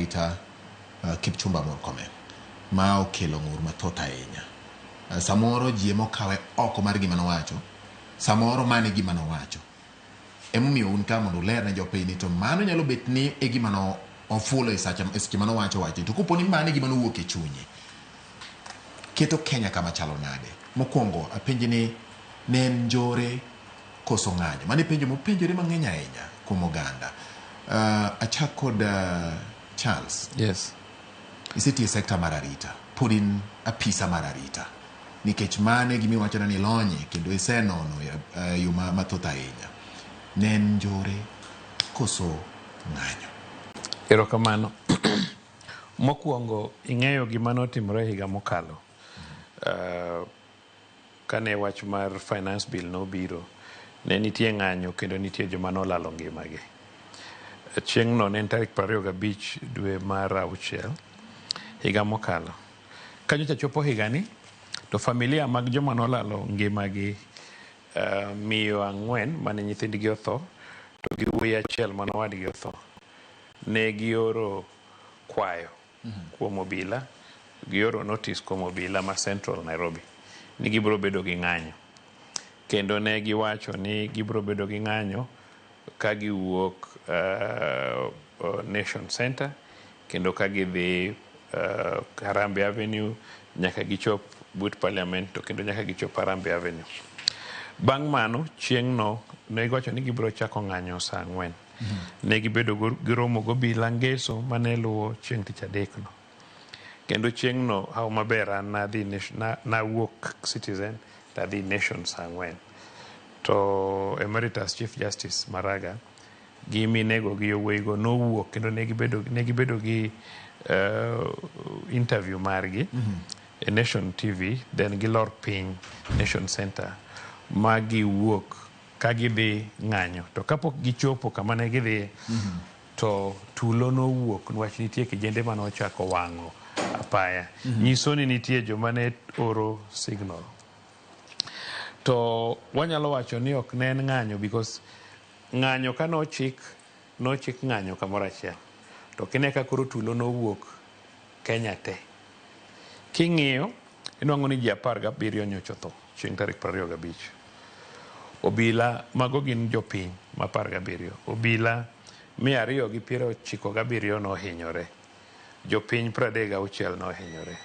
arita Kipchumba Murkomen ma okelo ng'ur mathoth ahinya. Samoro ji mokawe oko mar gima nowacho, samoro mane gima nowacho. Emomiyo un ka mondo ler ne jopiny to mano nyalo bet ni e gima no ofulo e seche mano wacho to koponi mane gima nowuok e chunye. Keto Kenya kama chalo nade. Mokwongo apenji ni ne en njore koso ng'anyo. Mane penjo mopenjore mang'eny ahinya kuom oganda. Achak kod Charles. Yes. Iseti e sekta mar arita. Pod in apisa mar arita. Nikech mane gimi wachona ni lonye kendo isenono yo mathoth ahinya. Ne en njore koso ng'anyo. Erokamano. Mokwongo ing'eyo gima notimore higa mokalo. Kane wach mar finance bill nobiro, ne nitie ng'anyo kendo nitie joma nolalo ngimagi. Chieng' no ne en tarik 25 dwe mar 6 higa mokalo. Kanyo chopo higani, to familia mag joma nolalo ngimagi miyo 4 mane nyithindgi otho, to gi wuoyi achiel mane wadgi otho. Ne gioro kwayo kuom obila, gioro notice kuom obila ma Central Nairobi ni gibiro bedo gi ng'anyo. Kendo ne giwacho ni gibiro bedo gi ng'anyo ka giwuok Nation Center kendo ka gidhi Harambee Avenue nyaka gichop but Parliament to kendo nyaka gichop Harambee Avenue. Bang' mano chieng' no ne giwacho ni gibiro chako ng'anyo saa 4. Ne gibedo giromo gobila ngeso mane luwo chieng' tich adek no. Kendo chieng' no hao maber an na owuok Citizen tadhi Nation saa 4. To Emeritus Chief Justice Maraga gi minego gi yowuoyigo nowuok kendo ne gibedo gi interview margi e Nation TV, then gilor piny Nation Center ma giwuok ka gidhi ng'anyo. To kapok gichopo kama ne gidhi, to tulo nowuok nwach nitie kijende mane ochako wang'o apaya. Nyiso ni nitie joma ne oro signal. To wanyalo wacho ni ok ne en ng'anyo because ng'anyo ka nochik ng'anyo kamoro achiel. To kine ka koro tulo nowuok Kenya te. King'iyo, inwang'o ni ji 17 nyocha otho chieng' tarik 25. Obila mago gin jopiny ma 17. Obila 297 nohinyore. Jopiny 36 nohinyore.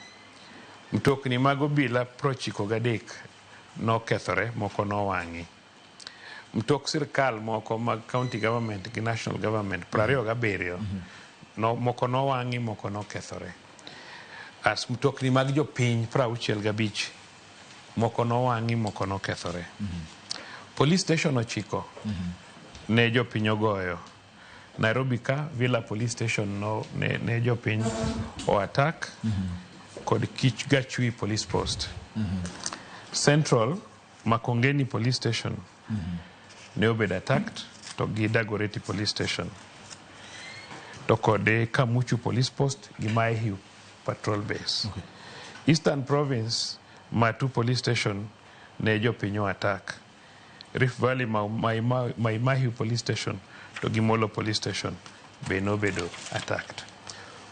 Mtokni mag obila 93 nokethore, moko nowang'i. Mtok sirkal moko mag county government gi national government 27 moko nowang'i, moko nokethore. As mtokni mag jopiny 65 moko nowang'i, moko nokethore. Police station 9 ne jopiny ogoyo. Nairobi ka Villa Police Station ne jopiny o attack kod Kich Gachui Police Post. Central Makongeni Police Station ne obed attacked to gi Dagoretti Police Station. To kode Kamuchu Police Post gi Maihiu Patrol Base. Eastern Province Matu Police Station ne jopiny o attack. Rift Valley Maimahiu Police Station to gi Molo Police Station be nobedo attacked.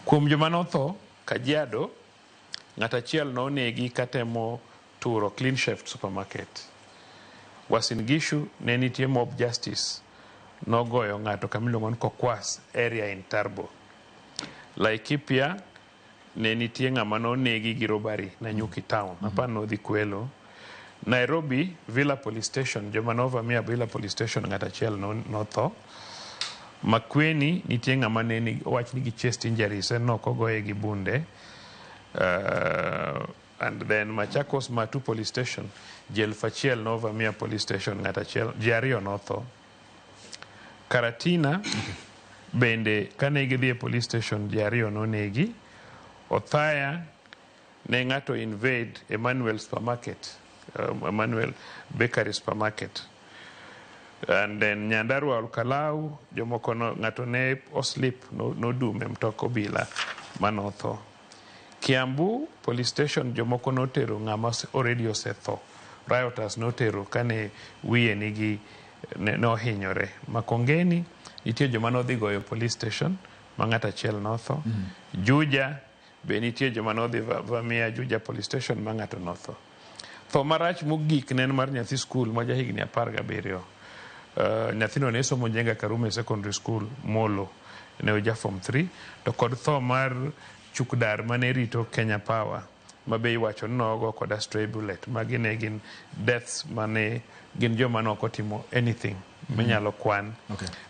Kuom joma notho, Kajiado ng'at achiel nonegi katemo turo Clean Chef Supermarket. Uasin Gishu ne nitie Mob Justice nogoyo ng'ato kamiluongo ni Kokwas area in Tarbo. Laikipia ne nitie ng'ama nonegi gi robbery na Nyuki Town, apano dhi kwelo. Nairobi Villa Police Station, joma novamia Villa Police Station ng'at achiel notho. Makueni nitie ng'ama ne wach ni gi chest injuries no kogoye gi bunde. And then Machakos Matu Police Station, jel fachiel novamia Police Station ng'at achiel, ji 2 notho. Karatina bende kane gidhi e Police Station ji 2 nonegi. Othaya ne ng'ato invade Emmanuel Supermarket, Emmanuel Bakery Supermarket. And then Nyandarua Olkalau, jomoko ng'ato ne oslip nodume mtoko bila manotho. Kiambu Police Station jomoko notero ng'ama already osetho. Rioters notero kane wiye nigi nohinyore. Makongeni nitie joma nodhi goyo Police Station ma ng'ato achiel notho. Juja be nitie joma nodhi vamia Juja police station ma ng'ato notho. Tho marach mogik ne en mar nyathi skul ma jahigni 17. Nyathino ne somo Njenga Karume Secondary School Molo, ne oja form 3, to kod tho mar Chukdar mane rito Kenya Power ma be iwacho ni nogo koda stray bullet. Magi ne gin deaths mane gin joma noko timo anything minyalo kwan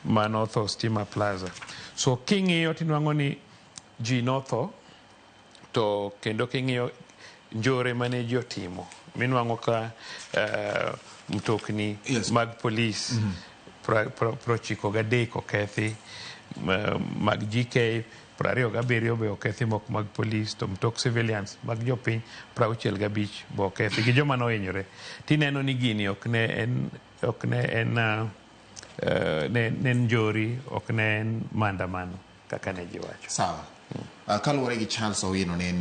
manotho Stima Plaza. So king'iyo tinwang'o ni ji notho, to kendo king'iyo njore mane ji otimo, minwang'o ka mtokni mag polis 93 okethi, mag GK 27 be okethi mok mag polis, to mtok civilians mag jopiny 65 be okethi gi joma nohinyore. Tineno ni gini ok ne en njori, ok ne en maandamano kaka ne ji wacho. Sawa. Kaluwore gi Charles Owino ne